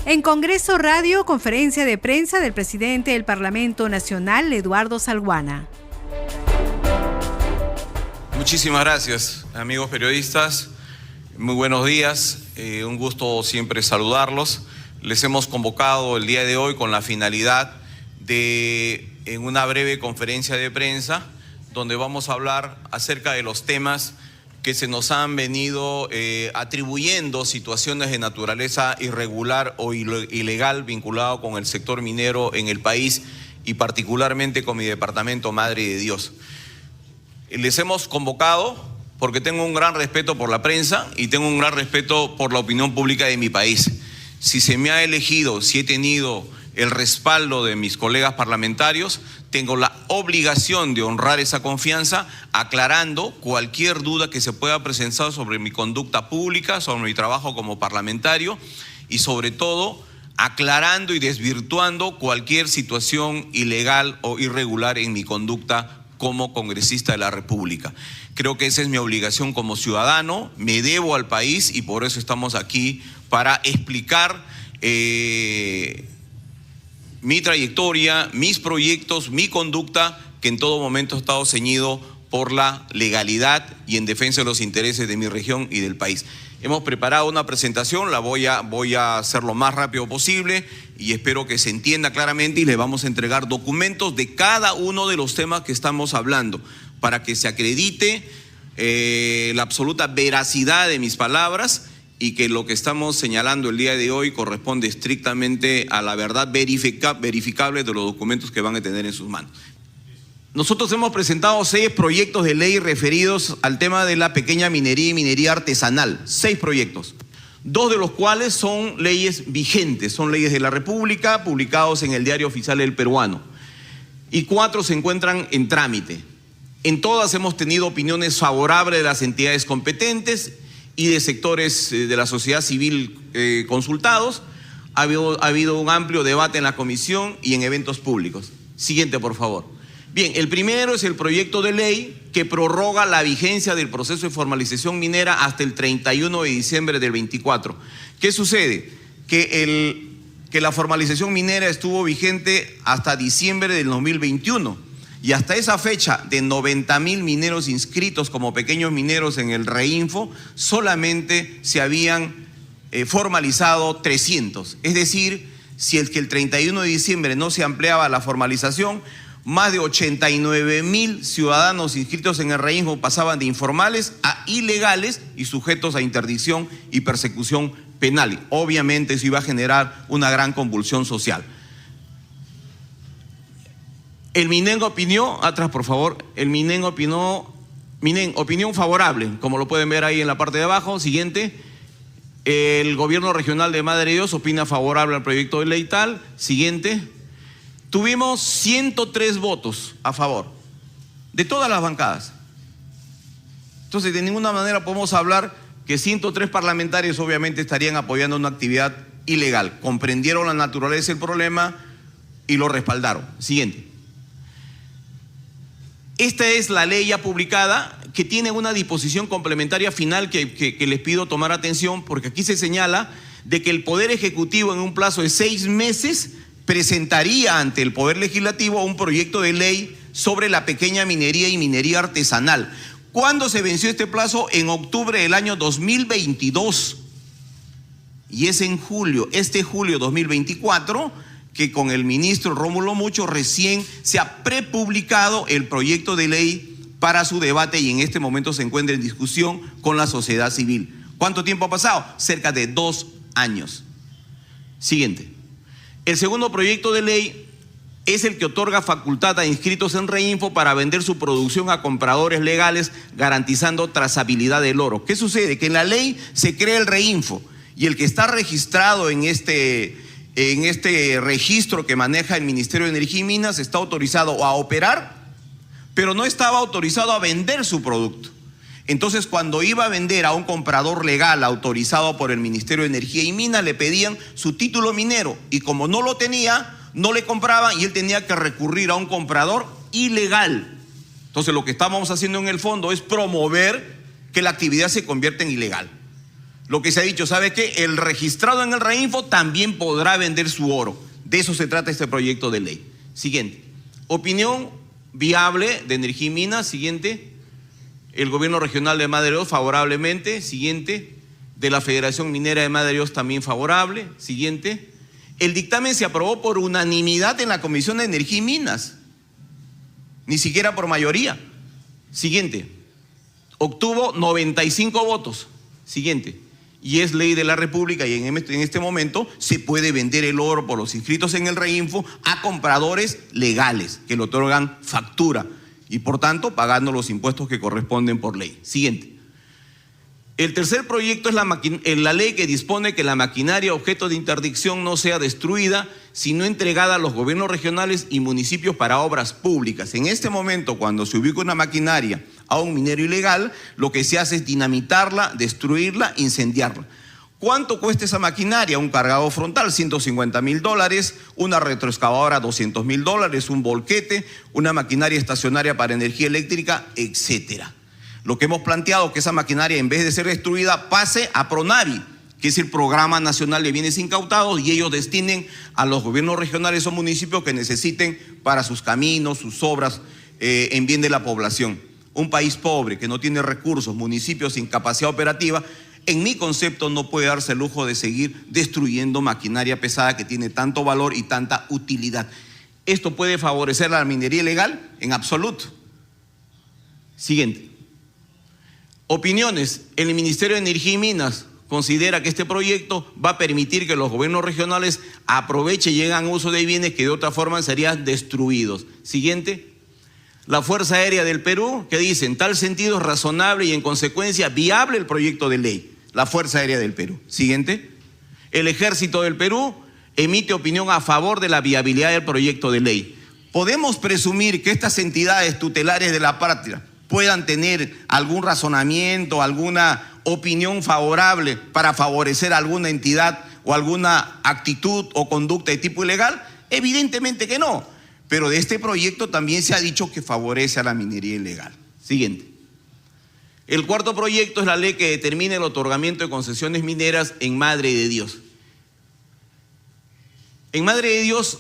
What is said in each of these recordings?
En Congreso Radio, conferencia de prensa del presidente del Parlamento Nacional, Eduardo Salguana. Muchísimas gracias, amigos periodistas. Muy buenos días. Un gusto siempre saludarlos. Les hemos convocado el día de hoy con la finalidad de, en una breve conferencia de prensa, donde vamos a hablar acerca de los temas que se nos han venido atribuyendo situaciones de naturaleza irregular o ilegal vinculado con el sector minero en el país y particularmente con mi departamento Madre de Dios. Les hemos convocado porque tengo un gran respeto por la prensa y tengo un gran respeto por la opinión pública de mi país. Si se me ha elegido, si he tenido el respaldo de mis colegas parlamentarios, tengo la obligación de honrar esa confianza, aclarando cualquier duda que se pueda presentar sobre mi conducta pública, sobre mi trabajo como parlamentario y sobre todo aclarando y desvirtuando cualquier situación ilegal o irregular en mi conducta como congresista de la República. Creo que esa es mi obligación como ciudadano, me debo al país y por eso estamos aquí para explicar mi trayectoria, mis proyectos, mi conducta, que en todo momento ha estado ceñido por la legalidad y en defensa de los intereses de mi región y del país. Hemos preparado una presentación, la voy a hacer lo más rápido posible y espero que se entienda claramente y le vamos a entregar documentos de cada uno de los temas que estamos hablando para que se acredite la absoluta veracidad de mis palabras y que lo que estamos señalando el día de hoy corresponde estrictamente a la verdad verificable de los documentos que van a tener en sus manos. Nosotros hemos presentado 6 proyectos de ley referidos al tema de la pequeña minería y minería artesanal. 6 proyectos, 2 de los cuales son leyes vigentes, son leyes de la República publicados en el Diario Oficial del Peruano y 4 se encuentran en trámite. En todas hemos tenido opiniones favorables de las entidades competentes y de sectores de la sociedad civil consultados. Ha habido un amplio debate en la comisión y en eventos públicos. Siguiente, por favor. Bien, el primero es el proyecto de ley que prorroga la vigencia del proceso de formalización minera hasta el 31 de diciembre del 24. ¿Qué sucede? Que la formalización minera estuvo vigente hasta diciembre del 2021. Y hasta esa fecha, de 90.000 mineros inscritos como pequeños mineros en el Reinfo, solamente se habían formalizado 300. Es decir, si es que el 31 de diciembre no se ampliaba la formalización, más de 89.000 ciudadanos inscritos en el Reinfo pasaban de informales a ilegales y sujetos a interdicción y persecución penal. Obviamente eso iba a generar una gran convulsión social. El MINEN opinó, atrás por favor, el MINEN opinó, opinión favorable, como lo pueden ver ahí en la parte de abajo. Siguiente, el gobierno regional de Madre de Dios opina favorable al proyecto de ley tal. Siguiente, tuvimos 103 votos a favor, de todas las bancadas. Entonces, de ninguna manera podemos hablar que 103 parlamentarios obviamente estarían apoyando una actividad ilegal. Comprendieron la naturaleza del problema y lo respaldaron. Siguiente. Esta es la ley ya publicada que tiene una disposición complementaria final que les pido tomar atención porque aquí se señala de que el Poder Ejecutivo en un plazo de 6 meses presentaría ante el Poder Legislativo un proyecto de ley sobre la pequeña minería y minería artesanal. ¿Cuándo se venció este plazo? En octubre del año 2022 y es en julio, julio 2024, que con el ministro Rómulo Mucho recién se ha prepublicado el proyecto de ley para su debate y en este momento se encuentra en discusión con la sociedad civil. ¿Cuánto tiempo ha pasado? Cerca de 2 años. Siguiente. El segundo proyecto de ley es el que otorga facultad a inscritos en Reinfo para vender su producción a compradores legales, garantizando trazabilidad del oro. ¿Qué sucede? Que en la ley se crea el Reinfo y el que está registrado en este registro que maneja el Ministerio de Energía y Minas está autorizado a operar, pero no estaba autorizado a vender su producto. Entonces, cuando iba a vender a un comprador legal autorizado por el Ministerio de Energía y Minas, le pedían su título minero y como no lo tenía, no le compraban y él tenía que recurrir a un comprador ilegal. Entonces, lo que estábamos haciendo en el fondo es promover que la actividad se convierta en ilegal. Lo que se ha dicho, ¿sabe qué? El registrado en el Reinfo también podrá vender su oro. De eso se trata este proyecto de ley. Siguiente. Opinión viable de Energía y Minas. Siguiente. El gobierno regional de Madre de Dios favorablemente. Siguiente. De la Federación Minera de Madre de Dios también favorable. Siguiente. El dictamen se aprobó por unanimidad en la Comisión de Energía y Minas. Ni siquiera por mayoría. Siguiente. Obtuvo 95 votos. Siguiente. Y es ley de la República y en este momento se puede vender el oro por los inscritos en el Reinfo a compradores legales que le otorgan factura y por tanto pagando los impuestos que corresponden por ley. Siguiente. El tercer proyecto es la ley que dispone que la maquinaria objeto de interdicción no sea destruida, sino entregada a los gobiernos regionales y municipios para obras públicas. En este momento, cuando se ubica una maquinaria a un minero ilegal, lo que se hace es dinamitarla, destruirla, incendiarla. ¿Cuánto cuesta esa maquinaria? Un cargador frontal, $150.000, una retroexcavadora, $200.000, un volquete, una maquinaria estacionaria para energía eléctrica, etcétera. Lo que hemos planteado es que esa maquinaria, en vez de ser destruida, pase a PRONAVI, que es el Programa Nacional de Bienes Incautados, y ellos destinen a los gobiernos regionales o municipios que necesiten para sus caminos, sus obras en bien de la población. Un país pobre que no tiene recursos, municipios sin capacidad operativa, en mi concepto no puede darse el lujo de seguir destruyendo maquinaria pesada que tiene tanto valor y tanta utilidad. ¿Esto puede favorecer a la minería ilegal? En absoluto. Siguiente. Opiniones. El Ministerio de Energía y Minas considera que este proyecto va a permitir que los gobiernos regionales aprovechen y lleguen a uso de bienes que de otra forma serían destruidos. Siguiente. La Fuerza Aérea del Perú, que dice, en tal sentido es razonable y en consecuencia viable el proyecto de ley. La Fuerza Aérea del Perú. Siguiente. El Ejército del Perú emite opinión a favor de la viabilidad del proyecto de ley. ¿Podemos presumir que estas entidades tutelares de la patria puedan tener algún razonamiento, alguna opinión favorable para favorecer a alguna entidad o alguna actitud o conducta de tipo ilegal? Evidentemente que no, pero de este proyecto también se ha dicho que favorece a la minería ilegal. Siguiente. El cuarto proyecto es la ley que determina el otorgamiento de concesiones mineras en Madre de Dios. En Madre de Dios,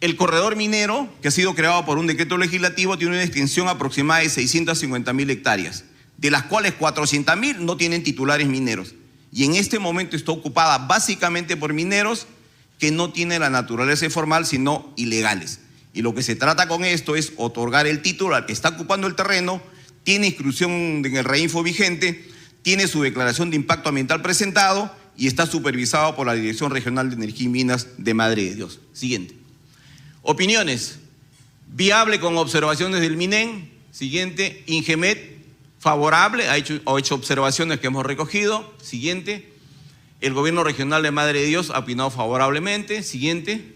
el corredor minero, que ha sido creado por un decreto legislativo, tiene una extensión aproximada de 650.000 hectáreas, de las cuales 400.000 no tienen titulares mineros. Y en este momento está ocupada básicamente por mineros que no tienen la naturaleza formal, sino ilegales. Y lo que se trata con esto es otorgar el título al que está ocupando el terreno, tiene inscripción en el Reinfo vigente, tiene su declaración de impacto ambiental presentado y está supervisado por la Dirección Regional de Energía y Minas de Madre de Dios. Siguiente. Opiniones. Viable con observaciones del MINEN. Siguiente. Ingemet, favorable, ha hecho observaciones que hemos recogido. Siguiente. El gobierno regional de Madre de Dios ha opinado favorablemente. Siguiente.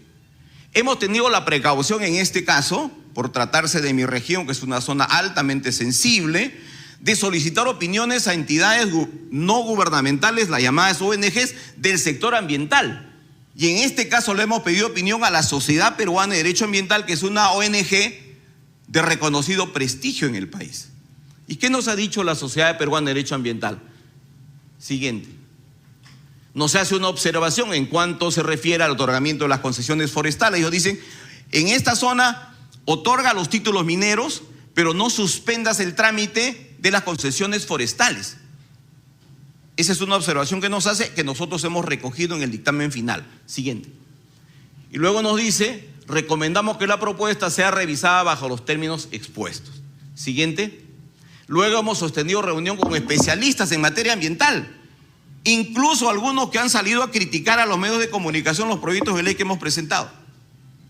Hemos tenido la precaución en este caso, por tratarse de mi región, que es una zona altamente sensible, de solicitar opiniones a entidades no gubernamentales, las llamadas ONGs, del sector ambiental. Y en este caso le hemos pedido opinión a la Sociedad Peruana de Derecho Ambiental, que es una ONG de reconocido prestigio en el país. ¿Y qué nos ha dicho la Sociedad Peruana de Derecho Ambiental? Siguiente. Nos hace una observación en cuanto se refiere al otorgamiento de las concesiones forestales. Ellos dicen, en esta zona otorga los títulos mineros, pero no suspendas el trámite de las concesiones forestales. Esa es una observación que nos hace, que nosotros hemos recogido en el dictamen final. Siguiente. Y luego nos dice, recomendamos que la propuesta sea revisada bajo los términos expuestos. Siguiente. Luego hemos sostenido reunión con especialistas en materia ambiental, incluso algunos que han salido a criticar a los medios de comunicación los proyectos de ley que hemos presentado.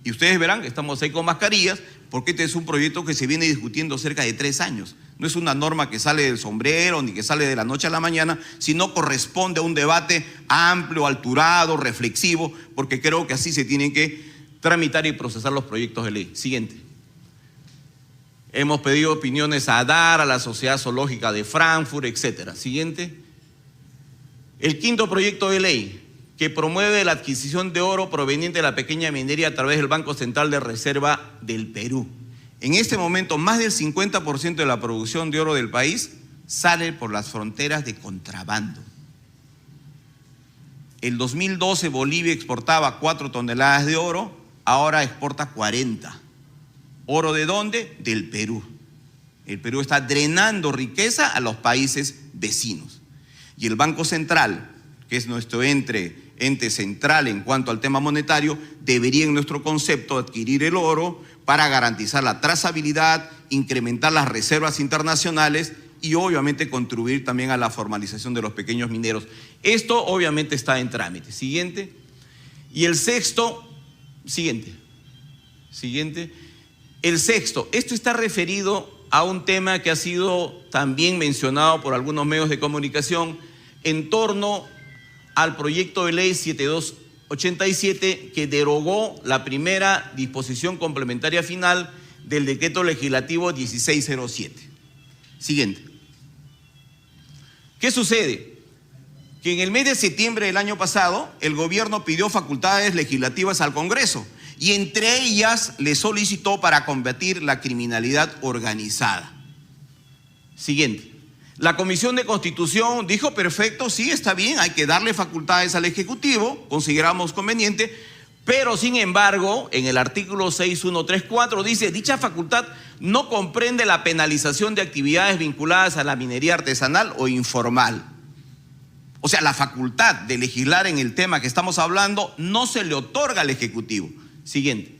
Y ustedes verán que estamos ahí con mascarillas, porque este es un proyecto que se viene discutiendo cerca de 3 años. No es una norma que sale del sombrero ni que sale de la noche a la mañana, sino corresponde a un debate amplio, alturado, reflexivo, porque creo que así se tienen que tramitar y procesar los proyectos de ley. Siguiente. Hemos pedido opiniones a DAR, a la Sociedad Zoológica de Frankfurt, etcétera. Siguiente. El quinto proyecto de ley, que promueve la adquisición de oro proveniente de la pequeña minería a través del Banco Central de Reserva del Perú. En este momento, más del 50% de la producción de oro del país sale por las fronteras de contrabando. El 2012 Bolivia exportaba 4 toneladas de oro, ahora exporta 40. ¿Oro de dónde? Del Perú. El Perú está drenando riqueza a los países vecinos. Y el Banco Central, que es nuestro ente central en cuanto al tema monetario, debería en nuestro concepto adquirir el oro para garantizar la trazabilidad, incrementar las reservas internacionales y obviamente contribuir también a la formalización de los pequeños mineros. Esto obviamente está en trámite. Siguiente. Y el sexto, siguiente. El sexto, esto está referido a un tema que ha sido también mencionado por algunos medios de comunicación en torno al proyecto de ley 7287 que derogó la primera disposición complementaria final del decreto legislativo 1607. Siguiente. ¿Qué sucede? Que en el mes de septiembre del año pasado el gobierno pidió facultades legislativas al Congreso y entre ellas le solicitó para combatir la criminalidad organizada. Siguiente. La Comisión de Constitución dijo, perfecto, sí, está bien, hay que darle facultades al Ejecutivo, consideramos conveniente, pero sin embargo, en el artículo 6134 dice, dicha facultad no comprende la penalización de actividades vinculadas a la minería artesanal o informal. O sea, la facultad de legislar en el tema que estamos hablando no se le otorga al Ejecutivo. Siguiente.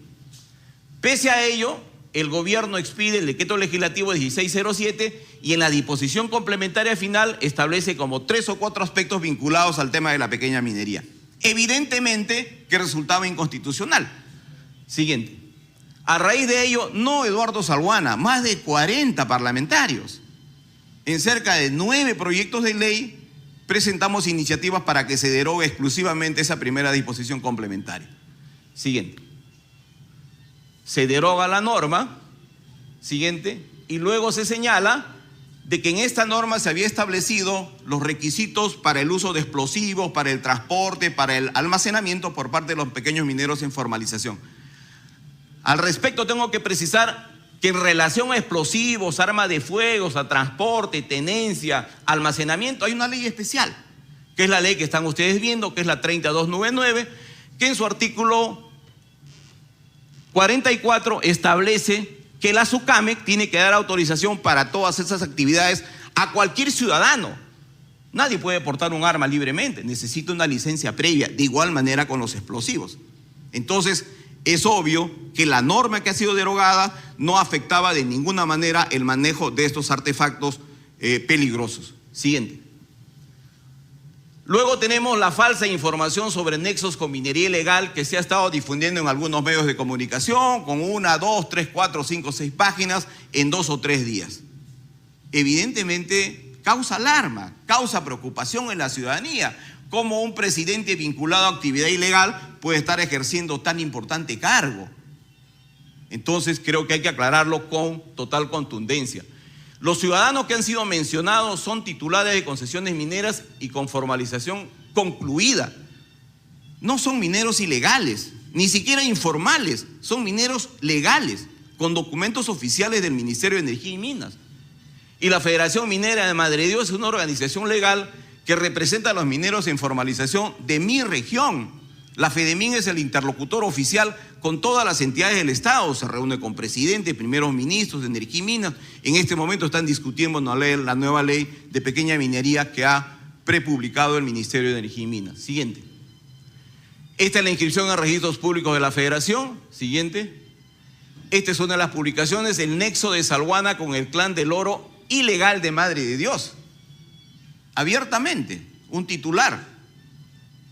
Pese a ello, el gobierno expide el decreto legislativo 1607 y en la disposición complementaria final establece como 3 o 4 aspectos vinculados al tema de la pequeña minería. Evidentemente que resultaba inconstitucional. Siguiente. A raíz de ello, no Eduardo Salguana, más de 40 parlamentarios, en cerca de 9 proyectos de ley, presentamos iniciativas para que se derogue exclusivamente esa primera disposición complementaria. Siguiente. Se deroga la norma, siguiente, y luego se señala de que en esta norma se había establecido los requisitos para el uso de explosivos, para el transporte, para el almacenamiento por parte de los pequeños mineros en formalización. Al respecto tengo que precisar que en relación a explosivos, armas de fuego, a transporte, tenencia, almacenamiento, hay una ley especial, que es la ley que están ustedes viendo, que es la 3299, que en su artículo 44 establece que la SUCAMEC tiene que dar autorización para todas esas actividades a cualquier ciudadano. Nadie puede portar un arma libremente, necesita una licencia previa, de igual manera con los explosivos. Entonces, es obvio que la norma que ha sido derogada no afectaba de ninguna manera el manejo de estos artefactos peligrosos. Siguiente. Luego tenemos la falsa información sobre nexos con minería ilegal que se ha estado difundiendo en algunos medios de comunicación con 1, 2, 3, 4, 5, 6 páginas en 2 o 3 días. Evidentemente causa alarma, causa preocupación en la ciudadanía. ¿Cómo un presidente vinculado a actividad ilegal puede estar ejerciendo tan importante cargo? Entonces creo que hay que aclararlo con total contundencia. Los ciudadanos que han sido mencionados son titulares de concesiones mineras y con formalización concluida. No son mineros ilegales, ni siquiera informales, son mineros legales, con documentos oficiales del Ministerio de Energía y Minas. Y la Federación Minera de Madre de Dios es una organización legal que representa a los mineros en formalización de mi región. La FEDEMIN es el interlocutor oficial con todas las entidades del Estado, se reúne con presidente, primeros ministros de Energía y Minas. En este momento están discutiendo la nueva ley de pequeña minería que ha prepublicado el Ministerio de Energía y Minas. Siguiente. Esta es la inscripción en registros públicos de la Federación. Siguiente. Esta es una de las publicaciones, el nexo de Salguana con el clan del oro ilegal de Madre de Dios. Abiertamente, un titular.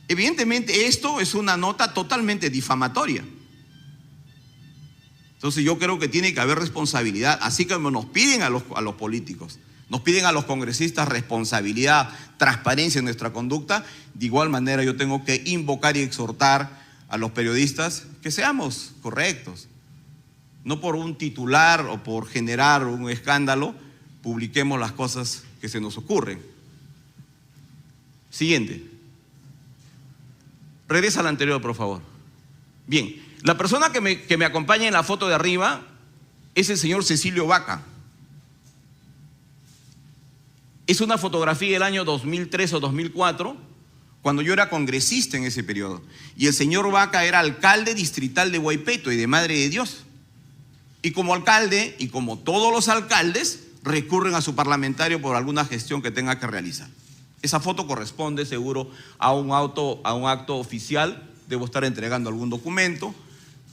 Evidentemente esto es una nota totalmente difamatoria. Entonces yo creo que tiene que haber responsabilidad, así como nos piden a los políticos, nos piden a los congresistas responsabilidad, transparencia en nuestra conducta. De igual manera yo tengo que invocar y exhortar a los periodistas que seamos correctos. No por un titular o por generar un escándalo publiquemos las cosas que se nos ocurren. Siguiente. Regresa al anterior, por favor. Bien, la persona que me acompaña en la foto de arriba es el señor Cecilio Vaca. Es una fotografía del año 2003 o 2004, cuando yo era congresista en ese periodo. Y el señor Vaca era alcalde distrital de Huaypeto y de Madre de Dios. Y como alcalde, y como todos los alcaldes, recurren a su parlamentario por alguna gestión que tenga que realizar. Esa foto corresponde seguro a un acto oficial. Debo estar entregando algún documento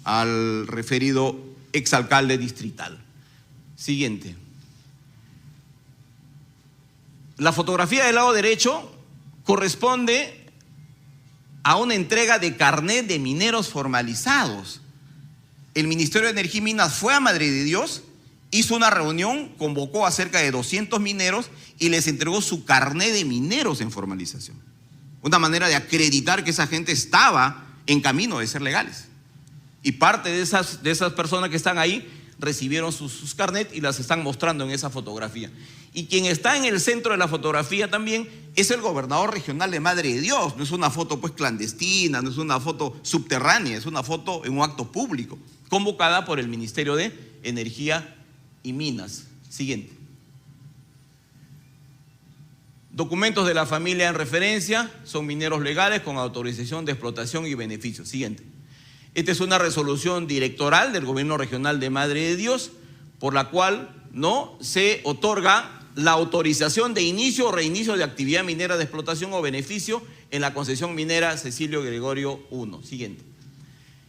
al referido exalcalde distrital. Siguiente. La fotografía del lado derecho corresponde a una entrega de carnet de mineros formalizados. El Ministerio de Energía y Minas fue a Madre de Dios, hizo una reunión, convocó a cerca de 200 mineros y les entregó su carnet de mineros en formalización. Una manera de acreditar que esa gente estaba en camino de ser legales. Y parte de esas personas que están ahí recibieron sus carnet y las están mostrando en esa fotografía. Y quien está en el centro de la fotografía también es el gobernador regional de Madre de Dios. No es una foto pues clandestina, no es una foto subterránea, es una foto en un acto público, convocada por el Ministerio de Energía y Minas. Siguiente. Documentos de la familia en referencia son mineros legales con autorización de explotación y beneficios. Siguiente. Esta es una resolución directoral del Gobierno Regional de Madre de Dios, por la cual no se otorga la autorización de inicio o reinicio de actividad minera de explotación o beneficio en la concesión minera Cecilio Gregorio I. Siguiente.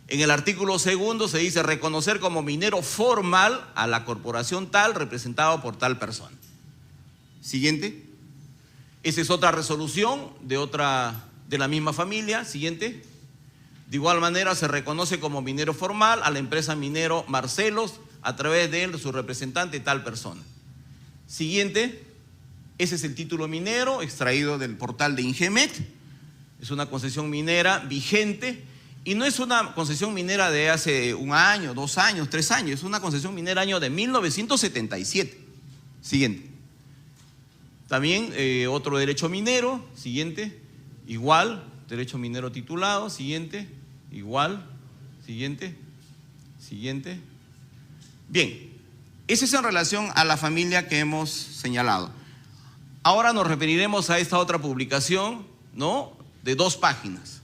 En el artículo 2 se dice reconocer como minero formal a la corporación tal representado por tal persona. Siguiente. Esa es otra resolución de la misma familia. Siguiente. De igual manera se reconoce como minero formal a la empresa minero Marcelos a través de él, su representante, tal persona. Siguiente, ese es el título minero extraído del portal de Ingemet. Es una concesión minera vigente y no es una concesión minera de hace 1 año, 2 años, 3 años. Es una concesión minera año de 1977. Siguiente. También otro derecho minero. Siguiente. Igual, derecho minero titulado. Siguiente. Igual. Siguiente. Siguiente. Bien, eso es en relación a la familia que hemos señalado. Ahora nos referiremos a esta otra publicación, ¿no? De 2 páginas.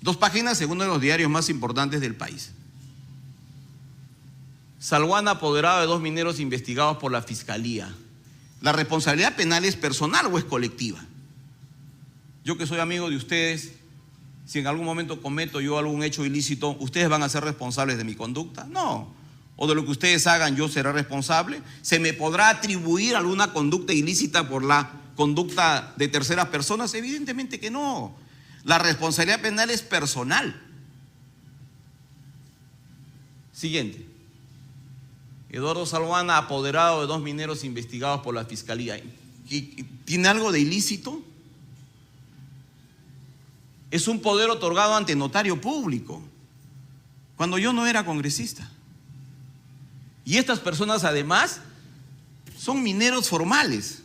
2 páginas según uno de los diarios más importantes del país. Salguana apoderado de 2 mineros investigados por la Fiscalía. ¿La responsabilidad penal es personal o es colectiva? Yo que soy amigo de ustedes, si en algún momento cometo yo algún hecho ilícito, ¿ustedes van a ser responsables de mi conducta? No. O de lo que ustedes hagan yo seré responsable. ¿Se me podrá atribuir alguna conducta ilícita por la conducta de terceras personas? Evidentemente que no. La responsabilidad penal es personal. Siguiente. Eduardo Salguana apoderado de 2 mineros investigados por la Fiscalía. ¿Tiene algo de ilícito? Es un poder otorgado ante notario público, cuando yo no era congresista. Y estas personas además son mineros formales,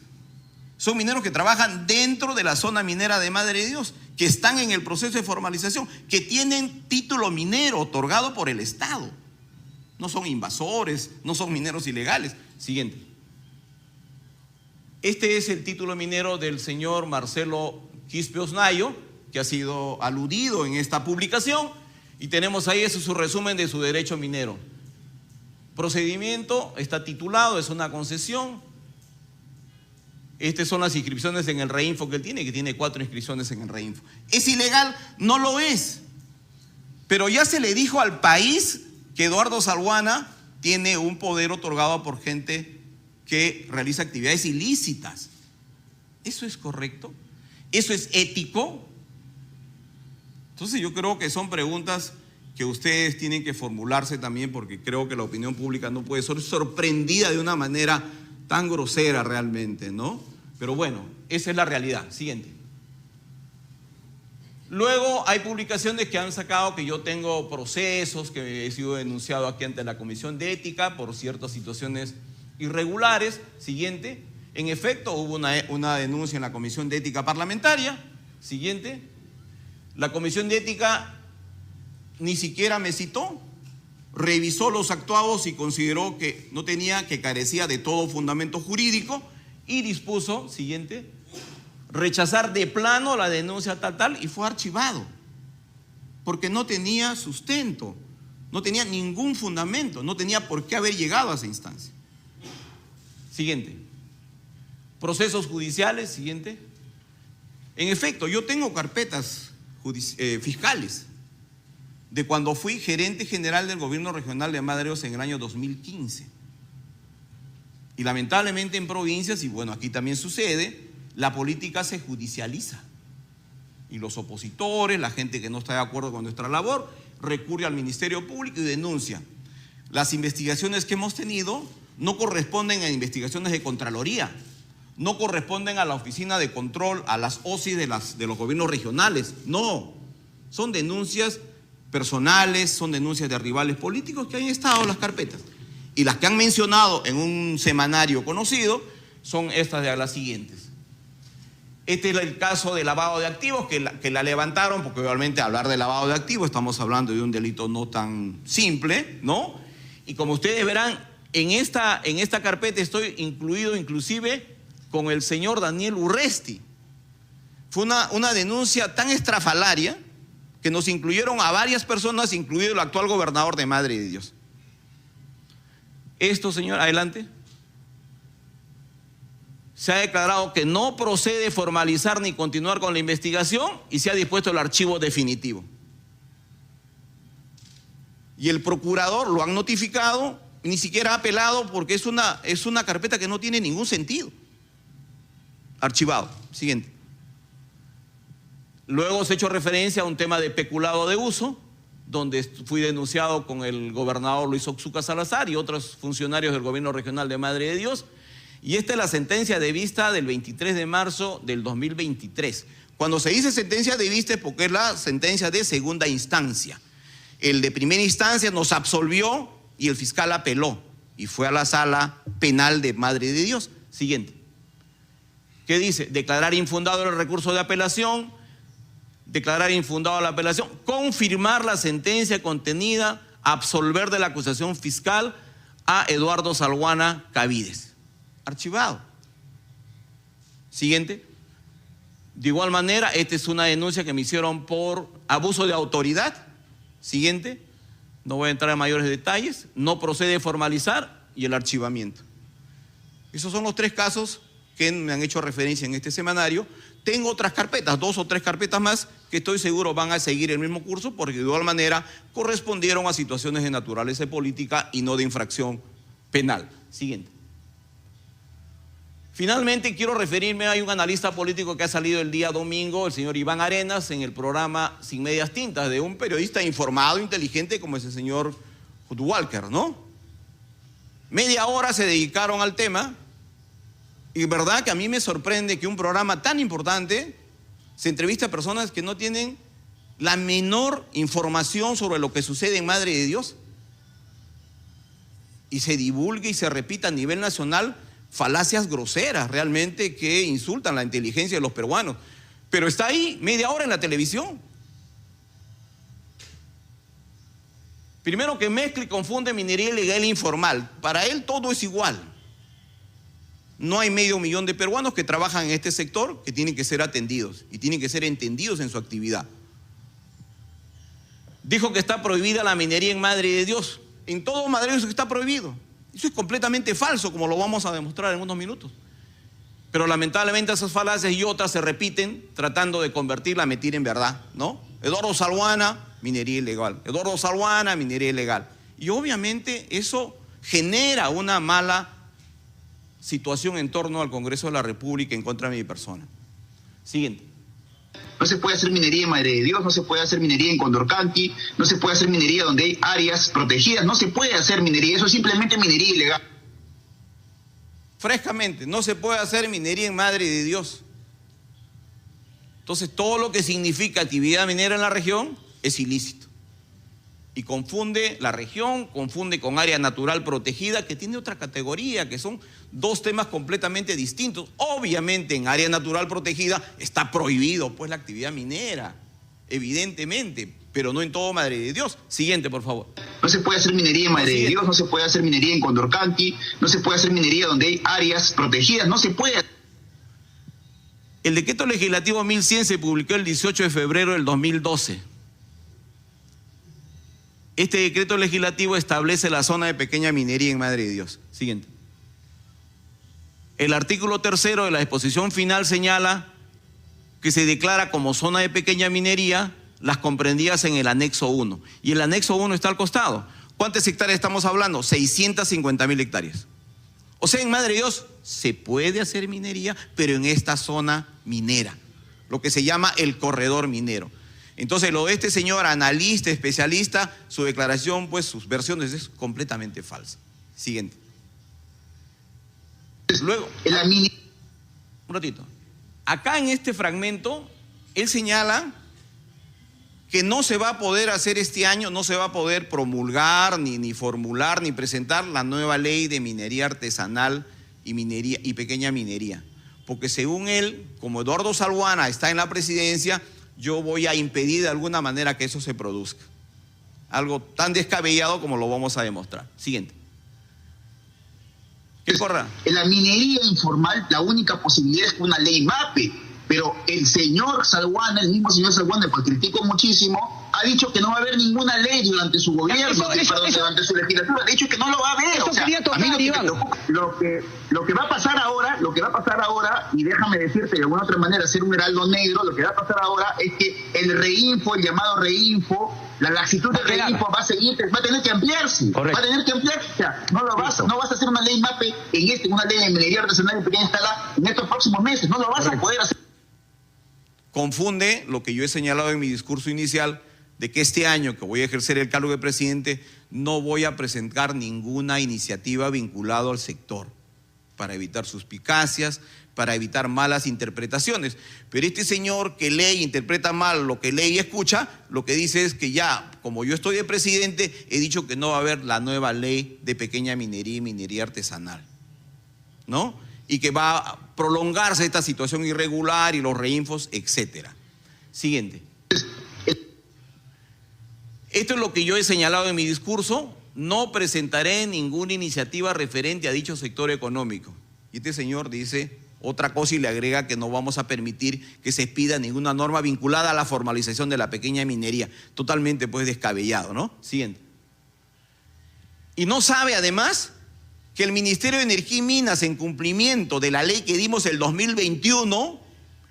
son mineros que trabajan dentro de la zona minera de Madre de Dios, que están en el proceso de formalización, que tienen título minero otorgado por el Estado. No son invasores, no son mineros ilegales. Siguiente. Este es el título minero del señor Marcelo Quispe Osnayo, que ha sido aludido en esta publicación, y tenemos ahí ese es su resumen de su derecho minero. Procedimiento, está titulado, es una concesión. Estas son las inscripciones en el Reinfo que él tiene, que tiene 4 inscripciones en el Reinfo. ¿Es ilegal? No lo es. Pero ya se le dijo al país que Eduardo Salguana tiene un poder otorgado por gente que realiza actividades ilícitas. ¿Eso es correcto? ¿Eso es ético? Entonces yo creo que son preguntas que ustedes tienen que formularse también, porque creo que la opinión pública no puede ser sorprendida de una manera tan grosera realmente, ¿no? Pero bueno, esa es la realidad. Siguiente. Luego hay publicaciones que han sacado que yo tengo procesos, que he sido denunciado aquí ante la Comisión de Ética por ciertas situaciones irregulares. Siguiente. En efecto, hubo una denuncia en la Comisión de Ética Parlamentaria. Siguiente. La Comisión de Ética ni siquiera me citó, revisó los actuados y consideró que no tenía, que carecía de todo fundamento jurídico y dispuso, siguiente, rechazar de plano la denuncia tal y fue archivado, porque no tenía sustento, no tenía ningún fundamento, no tenía por qué haber llegado a esa instancia. Siguiente. Procesos judiciales, siguiente. En efecto, yo tengo carpetas fiscales de cuando fui gerente general del gobierno regional de Madre de Dios en el año 2015. Y lamentablemente en provincias, y bueno, aquí también sucede, la política se judicializa. Y los opositores, la gente que no está de acuerdo con nuestra labor, recurre al Ministerio Público y denuncia. Las investigaciones que hemos tenido no corresponden a investigaciones de Contraloría, no corresponden a la Oficina de Control, a las OSI de los gobiernos regionales, no. Son denuncias personales, son denuncias de rivales políticos que han estado en las carpetas. Y las que han mencionado en un semanario conocido son estas de las siguientes. Este es el caso de lavado de activos que la levantaron, porque obviamente hablar de lavado de activos estamos hablando de un delito no tan simple, ¿no? Y como ustedes verán, en esta carpeta estoy incluido inclusive con el señor Daniel Urresti. Fue una denuncia tan estrafalaria que nos incluyeron a varias personas, incluido el actual gobernador de Madre de Dios. Esto, señor, adelante. Se ha declarado que no procede formalizar ni continuar con la investigación y se ha dispuesto el archivo definitivo. Y el procurador lo han notificado, ni siquiera ha apelado porque es una carpeta que no tiene ningún sentido. Archivado. Siguiente. Luego se ha hecho referencia a un tema de peculado de uso, donde fui denunciado con el gobernador Luis Oxuca Salazar y otros funcionarios del gobierno regional de Madre de Dios. Y esta es la sentencia de vista del 23 de marzo del 2023. Cuando se dice sentencia de vista es porque es la sentencia de segunda instancia. El de primera instancia nos absolvió y el fiscal apeló y fue a la sala penal de Madre de Dios. Siguiente. ¿Qué dice? Declarar infundado el recurso de apelación, declarar infundado la apelación, confirmar la sentencia contenida, absolver de la acusación fiscal a Eduardo Salguana Cavides. Archivado. Siguiente. De igual manera, esta es una denuncia que me hicieron por abuso de autoridad. Siguiente. No voy a entrar en mayores detalles. No procede formalizar y el archivamiento. Esos son los 3 casos que me han hecho referencia en este semanario. Tengo otras carpetas, 2 o 3 carpetas más que estoy seguro van a seguir el mismo curso porque de igual manera correspondieron a situaciones de naturaleza política y no de infracción penal. Siguiente. Finalmente quiero referirme, hay un analista político que ha salido el día domingo, el señor Iván Arenas, en el programa Sin Medias Tintas, de un periodista informado, inteligente como es el señor Walker, ¿no? Media hora se dedicaron al tema. Y verdad que a mí me sorprende que un programa tan importante se entreviste a personas que no tienen la menor información sobre lo que sucede en Madre de Dios y se divulgue y se repita a nivel nacional falacias groseras realmente que insultan la inteligencia de los peruanos. Pero está ahí media hora en la televisión. Primero que mezcla y confunde minería ilegal e informal. Para él todo es igual. No hay 500.000 de peruanos que trabajan en este sector que tienen que ser atendidos y tienen que ser entendidos en su actividad. Dijo que está prohibida la minería en Madre de Dios. En todo Madre de Dios está prohibido. Eso es completamente falso, como lo vamos a demostrar en unos minutos. Pero lamentablemente esas falacias y otras se repiten tratando de convertir la mentira en verdad, ¿no? Eduardo Salguana, minería ilegal. Eduardo Salguana, minería ilegal. Y obviamente eso genera una mala situación en torno al Congreso de la República en contra de mi persona. Siguiente. No se puede hacer minería en Madre de Dios, no se puede hacer minería en Condorcanqui, no se puede hacer minería donde hay áreas protegidas, no se puede hacer minería, eso es simplemente minería ilegal. Francamente, no se puede hacer minería en Madre de Dios. Entonces, todo lo que significa actividad minera en la región es ilícito. Y confunde la región, confunde con área natural protegida, que tiene otra categoría, que son 2 temas completamente distintos. Obviamente en área natural protegida está prohibido pues la actividad minera, evidentemente, pero no en todo Madre de Dios. Siguiente, por favor. No se puede hacer minería en Madre de Dios, no se puede hacer minería en Condorcanqui, no se puede hacer minería donde hay áreas protegidas, no se puede. El decreto legislativo 1100 se publicó el 18 de febrero del 2012. Este decreto legislativo establece la zona de pequeña minería en Madre de Dios. Siguiente. El artículo 3º de la disposición final señala que se declara como zona de pequeña minería las comprendidas en el anexo 1. Y el anexo 1 está al costado. ¿Cuántas hectáreas estamos hablando? 650.000 hectáreas. O sea, en Madre de Dios se puede hacer minería, pero en esta zona minera, lo que se llama el corredor minero. Entonces, lo de este señor analista, especialista, su declaración, pues sus versiones es completamente falsa. Siguiente. Luego, un ratito. Acá en este fragmento, él señala que no se va a poder hacer este año, no se va a poder promulgar, ni formular, ni presentar la nueva ley de minería artesanal y pequeña minería. Porque según él, como Eduardo Salguana está en la presidencia, yo voy a impedir de alguna manera que eso se produzca. Algo tan descabellado como lo vamos a demostrar. Siguiente. ¿Qué corra? En la minería informal, la única posibilidad es una ley MAPE. Pero el señor Salguana, el mismo señor Salguana, que critico muchísimo, ha dicho que no va a haber ninguna ley durante su gobierno, durante su legislatura. Ha dicho que no lo va a haber. O sea, a mí lo que va a pasar ahora, y déjame decirte de alguna otra manera, ser un heraldo negro, lo que va a pasar ahora es que el reinfo, el llamado reinfo, la laxitud del reinfo va a tener que ampliarse. Correcto. Va a tener que ampliarse. O sea, no vas a hacer una ley MAPE una ley de minería artesanal y pequeña escala en estos próximos meses. No lo vas a poder hacer. Confunde lo que yo he señalado en mi discurso inicial, de que este año que voy a ejercer el cargo de presidente no voy a presentar ninguna iniciativa vinculada al sector para evitar suspicacias, para evitar malas interpretaciones. Pero este señor que lee e interpreta mal lo que lee y escucha, lo que dice es que ya, como yo estoy de presidente, he dicho que no va a haber la nueva ley de pequeña minería y minería artesanal, ¿no? Y que va a prolongarse esta situación irregular y los reinfos, etcétera. Siguiente. Esto es lo que yo he señalado en mi discurso. No presentaré ninguna iniciativa referente a dicho sector económico. Y este señor dice otra cosa y le agrega que no vamos a permitir que se expida ninguna norma vinculada a la formalización de la pequeña minería. Totalmente, pues, descabellado, ¿no? Siguiente. Y no sabe, además, que el Ministerio de Energía y Minas, en cumplimiento de la ley que dimos el 2021,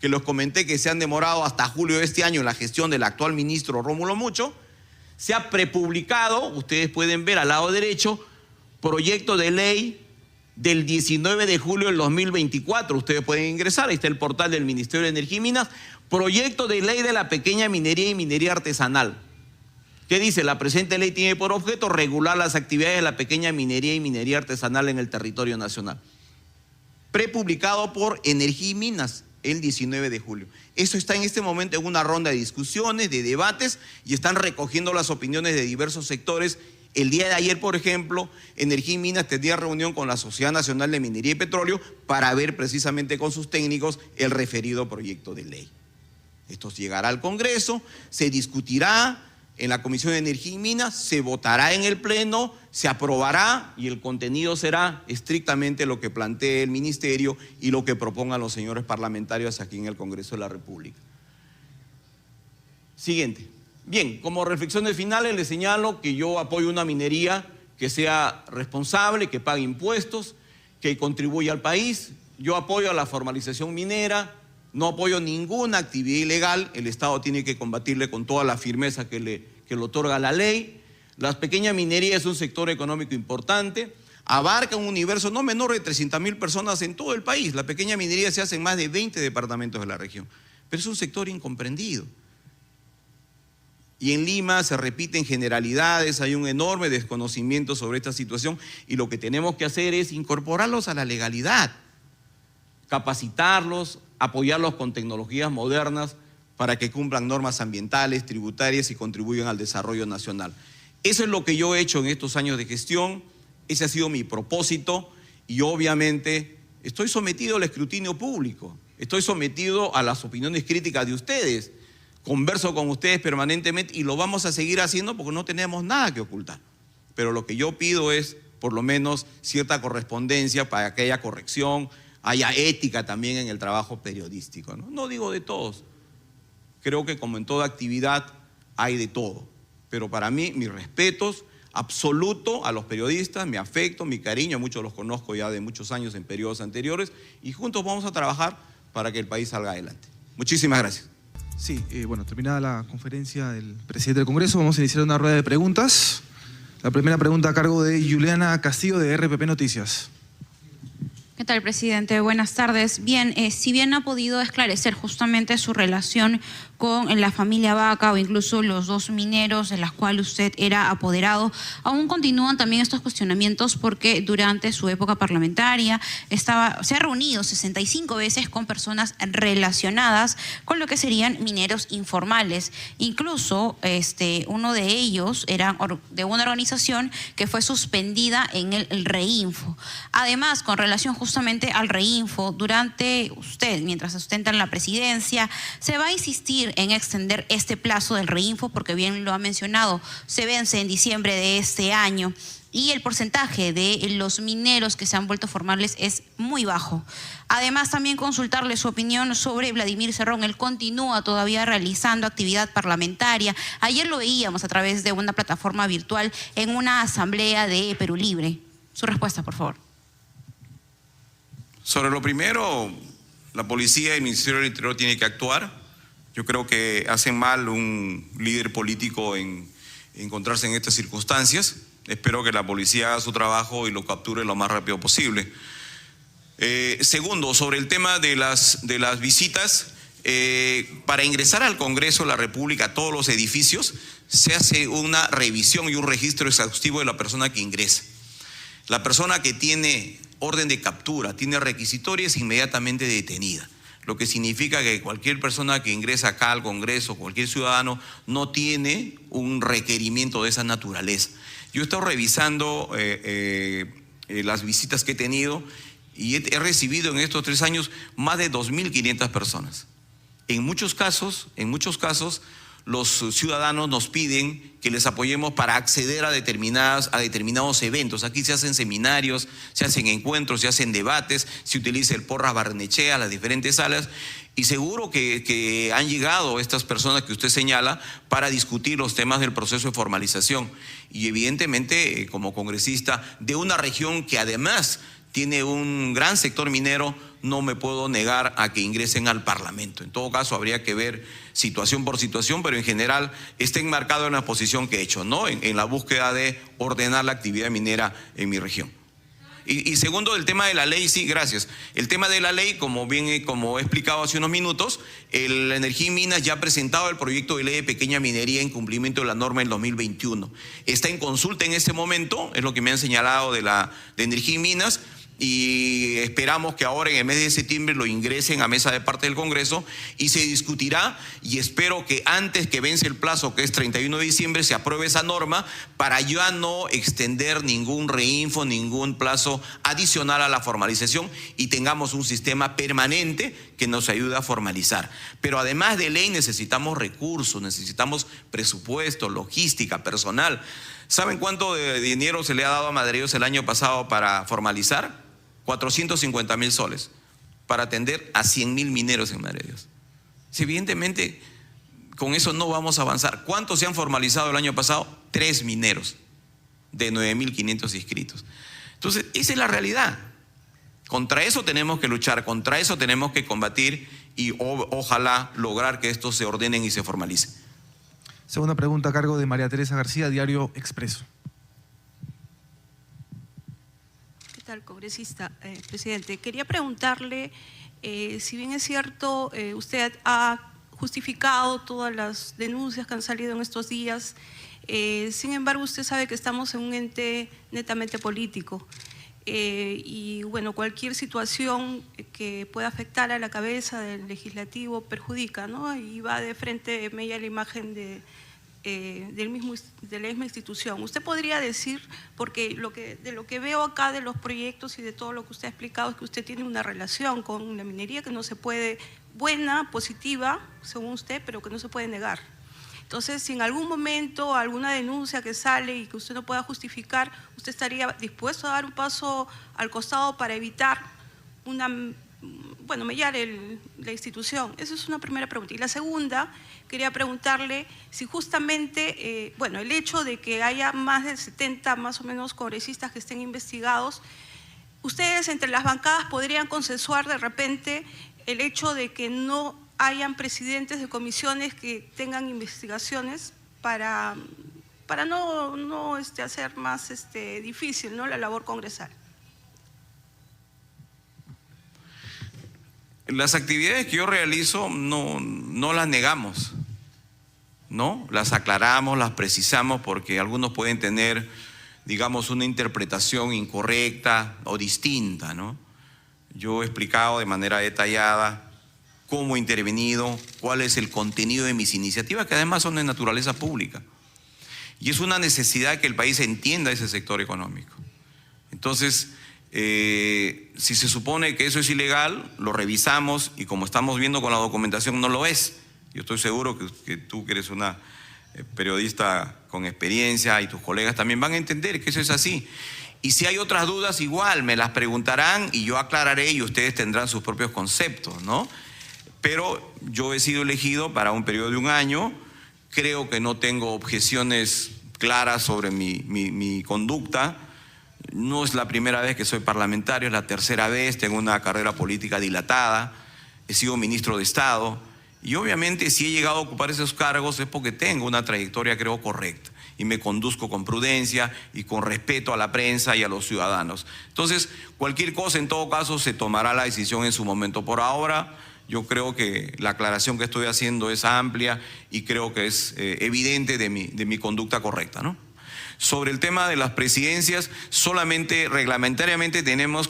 que los comenté que se han demorado hasta julio de este año en la gestión del actual ministro Rómulo Mucho, se ha prepublicado, ustedes pueden ver al lado derecho, proyecto de ley del 19 de julio del 2024. Ustedes pueden ingresar, ahí está el portal del Ministerio de Energía y Minas, proyecto de ley de la pequeña minería y minería artesanal. ¿Qué dice? La presente ley tiene por objeto regular las actividades de la pequeña minería y minería artesanal en el territorio nacional. Prepublicado por Energía y Minas el 19 de julio. Eso está en este momento en una ronda de discusiones, de debates, y están recogiendo las opiniones de diversos sectores. El día de ayer, por ejemplo, Energía y Minas tendría reunión con la Sociedad Nacional de Minería y Petróleo para ver precisamente con sus técnicos el referido proyecto de ley. Esto llegará al Congreso, se discutirá en la Comisión de Energía y Minas, se votará en el Pleno, se aprobará y el contenido será estrictamente lo que plantee el Ministerio y lo que propongan los señores parlamentarios aquí en el Congreso de la República. Siguiente. Bien, como reflexiones finales les señalo que yo apoyo una minería que sea responsable, que pague impuestos, que contribuya al país. Yo apoyo a la formalización minera. No apoyo ninguna actividad ilegal. El Estado tiene que combatirle con toda la firmeza que le otorga la ley. La pequeña minería es un sector económico importante. Abarca un universo no menor de 300.000 personas en todo el país. La pequeña minería se hace en más de 20 departamentos de la región. Pero es un sector incomprendido. Y en Lima se repiten generalidades, hay un enorme desconocimiento sobre esta situación y lo que tenemos que hacer es incorporarlos a la legalidad, capacitarlos, apoyarlos con tecnologías modernas para que cumplan normas ambientales, tributarias y contribuyan al desarrollo nacional. Eso es lo que yo he hecho en estos años de gestión, ese ha sido mi propósito y obviamente estoy sometido al escrutinio público, estoy sometido a las opiniones críticas de ustedes, converso con ustedes permanentemente y lo vamos a seguir haciendo porque no tenemos nada que ocultar. Pero lo que yo pido es por lo menos cierta correspondencia para que haya corrección, haya ética también en el trabajo periodístico, ¿no? No digo de todos, creo que como en toda actividad hay de todo, pero para mí mis respetos absoluto a los periodistas, mi afecto, mi cariño, muchos los conozco ya de muchos años en periodos anteriores y juntos vamos a trabajar para que el país salga adelante. Muchísimas gracias. Sí, bueno, terminada la conferencia del presidente del Congreso, vamos a iniciar una rueda de preguntas. La primera pregunta a cargo de Juliana Castillo de RPP Noticias. ¿Qué tal, presidente? Buenas tardes. Bien, si bien ha podido esclarecer justamente su relación con la familia Vaca o incluso los dos mineros de las cuales usted era apoderado, aún continúan también estos cuestionamientos porque durante su época parlamentaria se ha reunido 65 veces con personas relacionadas con lo que serían mineros informales. Incluso uno de ellos era de una organización que fue suspendida en el Reinfo. Además, con relación justamente al Reinfo, durante mientras ostenta la presidencia, se va a insistir en extender este plazo del Reinfo, porque bien lo ha mencionado, se vence en diciembre de este año y el porcentaje de los mineros que se han vuelto formales es muy bajo. Además, también consultarle su opinión sobre Vladimir Cerrón. Él continúa todavía realizando actividad parlamentaria. Ayer lo veíamos a través de una plataforma virtual en una asamblea de Perú Libre. Su respuesta, por favor. Sobre lo primero, la policía y el Ministerio del Interior tienen que actuar. Yo creo que hacen mal un líder político en encontrarse en estas circunstancias. Espero que la policía haga su trabajo y lo capture lo más rápido posible. Segundo, sobre el tema de las visitas, para ingresar al Congreso de la República, a todos los edificios, se hace una revisión y un registro exhaustivo de la persona que ingresa. La persona que tiene orden de captura, tiene requisitoria, es inmediatamente detenida. Lo que significa que cualquier persona que ingresa acá al Congreso, cualquier ciudadano, no tiene un requerimiento de esa naturaleza. Yo he estado revisando las visitas que he tenido y he recibido en estos 3 años más de 2.500 personas. En muchos casos, los ciudadanos nos piden que les apoyemos para acceder a determinados eventos. Aquí se hacen seminarios, se hacen encuentros, se hacen debates, se utiliza el Porras Barnechea, las diferentes salas, y seguro que han llegado estas personas que usted señala para discutir los temas del proceso de formalización. Y evidentemente, como congresista de una región que además tiene un gran sector minero, no me puedo negar a que ingresen al Parlamento. En todo caso, habría que ver situación por situación, pero en general está enmarcado en la posición que he hecho, ¿no? En la búsqueda de ordenar la actividad minera en mi región. Y segundo, el tema de la ley, sí, gracias. El tema de la ley, como he explicado hace unos minutos, la Energía y Minas ya ha presentado el proyecto de ley de pequeña minería en cumplimiento de la norma en 2021. Está en consulta en este momento, es lo que me han señalado de Energía y Minas, y esperamos que ahora en el mes de septiembre lo ingresen a mesa de parte del Congreso y se discutirá, y espero que antes que vence el plazo, que es 31 de diciembre, se apruebe esa norma para ya no extender ningún reinfo, ningún plazo adicional a la formalización y tengamos un sistema permanente que nos ayude a formalizar. Pero además de ley necesitamos recursos, necesitamos presupuesto, logística, personal. ¿Saben cuánto de dinero se le ha dado a Madreos el año pasado para formalizar? 450.000 soles para atender a 100.000 mineros en Madreos. Evidentemente, con eso no vamos a avanzar. ¿Cuántos se han formalizado el año pasado? 3 mineros de 9.500 inscritos. Entonces, esa es la realidad. Contra eso tenemos que luchar, contra eso tenemos que combatir y ojalá lograr que estos se ordenen y se formalicen. Segunda pregunta a cargo de María Teresa García, Diario Expreso. ¿Qué tal, congresista? Presidente, quería preguntarle, si bien es cierto, usted ha justificado todas las denuncias que han salido en estos días, sin embargo, usted sabe que estamos en un ente netamente político. Y bueno, cualquier situación que pueda afectar a la cabeza del legislativo perjudica, ¿no? Y va de frente media la imagen de la misma institución. Usted podría decir, porque de lo que veo acá de los proyectos y de todo lo que usted ha explicado, es que usted tiene una relación con la minería que no se puede, buena, positiva, según usted, pero que no se puede negar. Entonces, si en algún momento alguna denuncia que sale y que usted no pueda justificar, ¿usted estaría dispuesto a dar un paso al costado para evitar mellar la institución? Esa es una primera pregunta. Y la segunda, quería preguntarle si justamente, el hecho de que haya más de 70 más o menos congresistas que estén investigados, ¿ustedes entre las bancadas podrían consensuar de repente el hecho de que no hayan presidentes de comisiones que tengan investigaciones para no hacer más difícil, ¿no?, la labor congresal? Las actividades que yo realizo no las negamos, ¿no? Las aclaramos, las precisamos, porque algunos pueden tener, digamos, una interpretación incorrecta o distinta, ¿no? Yo he explicado de manera detallada cómo he intervenido, cuál es el contenido de mis iniciativas, que además son de naturaleza pública. Y es una necesidad que el país entienda ese sector económico. Entonces, si se supone que eso es ilegal, lo revisamos y como estamos viendo con la documentación no lo es. Yo estoy seguro que tú, que eres una periodista con experiencia, y tus colegas también van a entender que eso es así. Y si hay otras dudas, igual me las preguntarán y yo aclararé y ustedes tendrán sus propios conceptos, ¿no? Pero yo he sido elegido para un periodo de 1 año. Creo que no tengo objeciones claras sobre mi conducta. No es la primera vez que soy parlamentario, es la tercera vez. Tengo una carrera política dilatada. He sido ministro de Estado. Y obviamente si he llegado a ocupar esos cargos es porque tengo una trayectoria, creo, correcta. Y me conduzco con prudencia y con respeto a la prensa y a los ciudadanos. Entonces, cualquier cosa, en todo caso, se tomará la decisión en su momento. Por ahora, yo creo que la aclaración que estoy haciendo es amplia y creo que es evidente de mi conducta correcta, ¿no? Sobre el tema de las presidencias, solamente reglamentariamente tenemos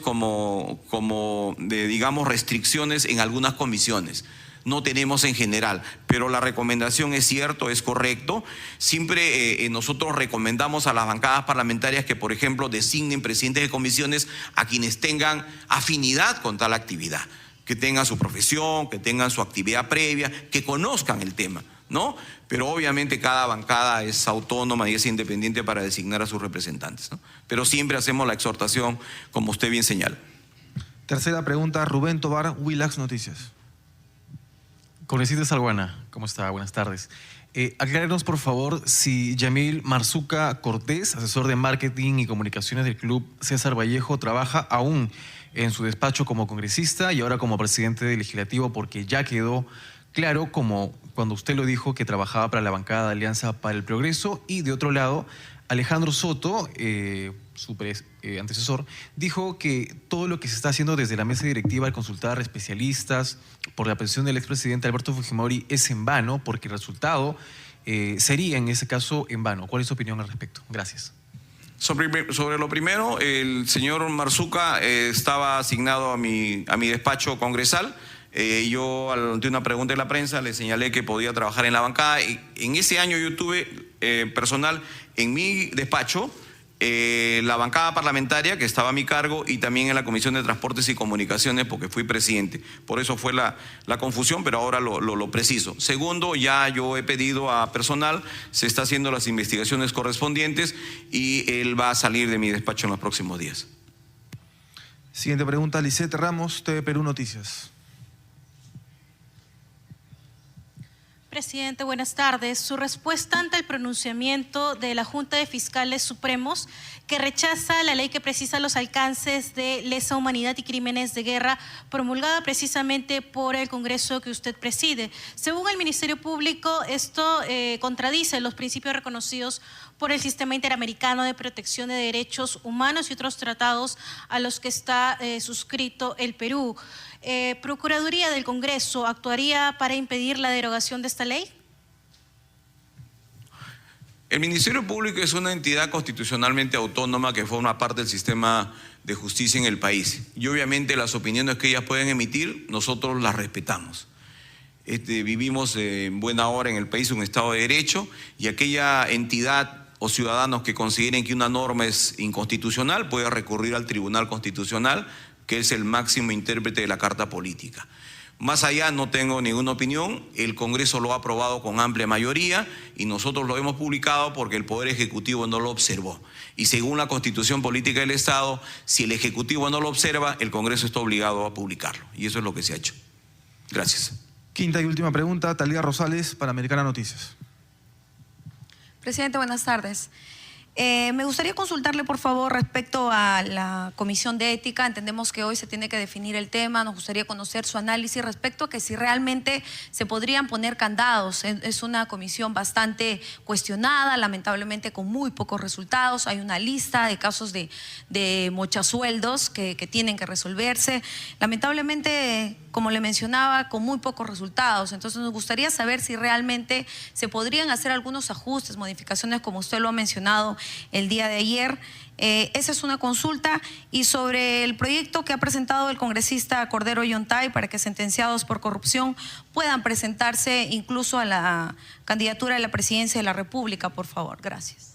digamos, restricciones en algunas comisiones. No tenemos en general, pero la recomendación es cierto, es correcto. Siempre nosotros recomendamos a las bancadas parlamentarias que, por ejemplo, designen presidentes de comisiones a quienes tengan afinidad con tal actividad, que tengan su profesión, que tengan su actividad previa, que conozcan el tema, ¿no? Pero obviamente cada bancada es autónoma y es independiente para designar a sus representantes, ¿no? Pero siempre hacemos la exhortación, como usted bien señala. Tercera pregunta, Rubén Tobar, Willax Noticias. Congresista Salguana, ¿cómo está? Buenas tardes. Aclárenos, por favor, si Yamil Marzuca Cortés, asesor de marketing y comunicaciones del Club César Vallejo, trabaja aún en su despacho como congresista y ahora como presidente del legislativo, porque ya quedó claro, como cuando usted lo dijo, que trabajaba para la bancada de Alianza para el Progreso. Y de otro lado, Alejandro Soto, su antecesor, dijo que todo lo que se está haciendo desde la mesa directiva al consultar a especialistas por la pensión del expresidente Alberto Fujimori es en vano, porque el resultado sería en ese caso en vano. ¿Cuál es su opinión al respecto? Gracias. Sobre lo primero, el señor Marzuca estaba asignado a mi despacho congresal. Yo, ante una pregunta de la prensa, le señalé que podía trabajar en la bancada. En ese año yo tuve personal en mi despacho, la bancada parlamentaria que estaba a mi cargo y también en la Comisión de Transportes y Comunicaciones, porque fui presidente. Por eso fue la confusión, pero ahora lo preciso. Segundo, ya yo he pedido a personal, se está haciendo las investigaciones correspondientes y él va a salir de mi despacho en los próximos días. Siguiente pregunta, Lisette Ramos, TV Perú Noticias. Presidente, buenas tardes. Su respuesta ante el pronunciamiento de la Junta de Fiscales Supremos que rechaza la ley que precisa los alcances de lesa humanidad y crímenes de guerra promulgada precisamente por el Congreso que usted preside. Según el Ministerio Público, esto contradice los principios reconocidos por el Sistema Interamericano de Protección de Derechos Humanos y otros tratados a los que está suscrito el Perú. ¿Procuraduría del Congreso actuaría para impedir la derogación de esta ley? El Ministerio Público es una entidad constitucionalmente autónoma que forma parte del sistema de justicia en el país. Y obviamente las opiniones que ellas pueden emitir, nosotros las respetamos. Vivimos en buena hora en el país un Estado de Derecho y aquella entidad o ciudadanos que consideren que una norma es inconstitucional puede recurrir al Tribunal Constitucional, que es el máximo intérprete de la Carta Política. Más allá no tengo ninguna opinión, el Congreso lo ha aprobado con amplia mayoría y nosotros lo hemos publicado porque el Poder Ejecutivo no lo observó. Y según la Constitución Política del Estado, si el Ejecutivo no lo observa, el Congreso está obligado a publicarlo. Y eso es lo que se ha hecho. Gracias. Quinta y última pregunta, Talía Rosales, Panamericana Noticias. Presidente, buenas tardes. Me gustaría consultarle, por favor, respecto a la Comisión de Ética. Entendemos que hoy se tiene que definir el tema. Nos gustaría conocer su análisis respecto a que si realmente se podrían poner candados. Es una comisión bastante cuestionada, lamentablemente con muy pocos resultados. Hay una lista de casos de mochasueldos que tienen que resolverse. Lamentablemente, como le mencionaba, con muy pocos resultados. Entonces nos gustaría saber si realmente se podrían hacer algunos ajustes, modificaciones, como usted lo ha mencionado el día de ayer. Esa es una consulta. Y sobre el proyecto que ha presentado el congresista Cordero Yontay para que sentenciados por corrupción puedan presentarse incluso a la candidatura a la presidencia de la República, por favor. Gracias.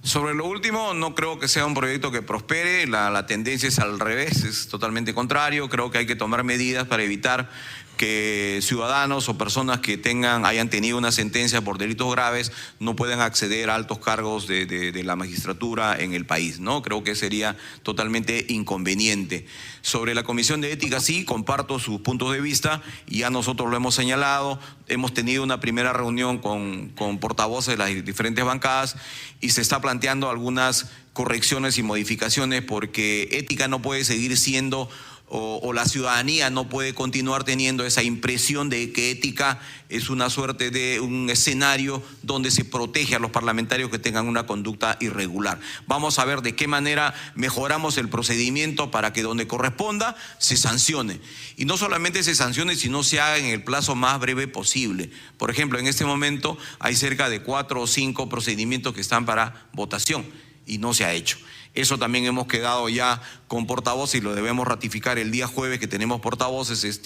Sobre lo último, no creo que sea un proyecto que prospere, la tendencia es al revés, es totalmente contrario. Creo que hay que tomar medidas para evitar que ciudadanos o personas que hayan tenido una sentencia por delitos graves no puedan acceder a altos cargos de la magistratura en el país, ¿no? Creo que sería totalmente inconveniente. Sobre la Comisión de Ética, sí, comparto sus puntos de vista y ya nosotros lo hemos señalado. Hemos tenido una primera reunión con portavoces de las diferentes bancadas y se está planteando algunas correcciones y modificaciones porque ética no puede seguir siendo o la ciudadanía no puede continuar teniendo esa impresión de que ética es una suerte de un escenario donde se protege a los parlamentarios que tengan una conducta irregular. Vamos a ver de qué manera mejoramos el procedimiento para que donde corresponda se sancione. Y no solamente se sancione, sino se haga en el plazo más breve posible. Por ejemplo, en este momento hay cerca de 4 o 5 procedimientos que están para votación y no se ha hecho. Eso también hemos quedado ya con portavoces y lo debemos ratificar el día jueves que tenemos portavoces,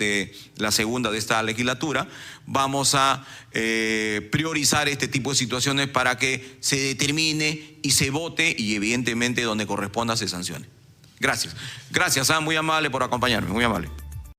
la segunda de esta legislatura. Vamos a priorizar este tipo de situaciones para que se determine y se vote y evidentemente donde corresponda se sancione. Gracias. Gracias, muy amable por acompañarme, muy amable.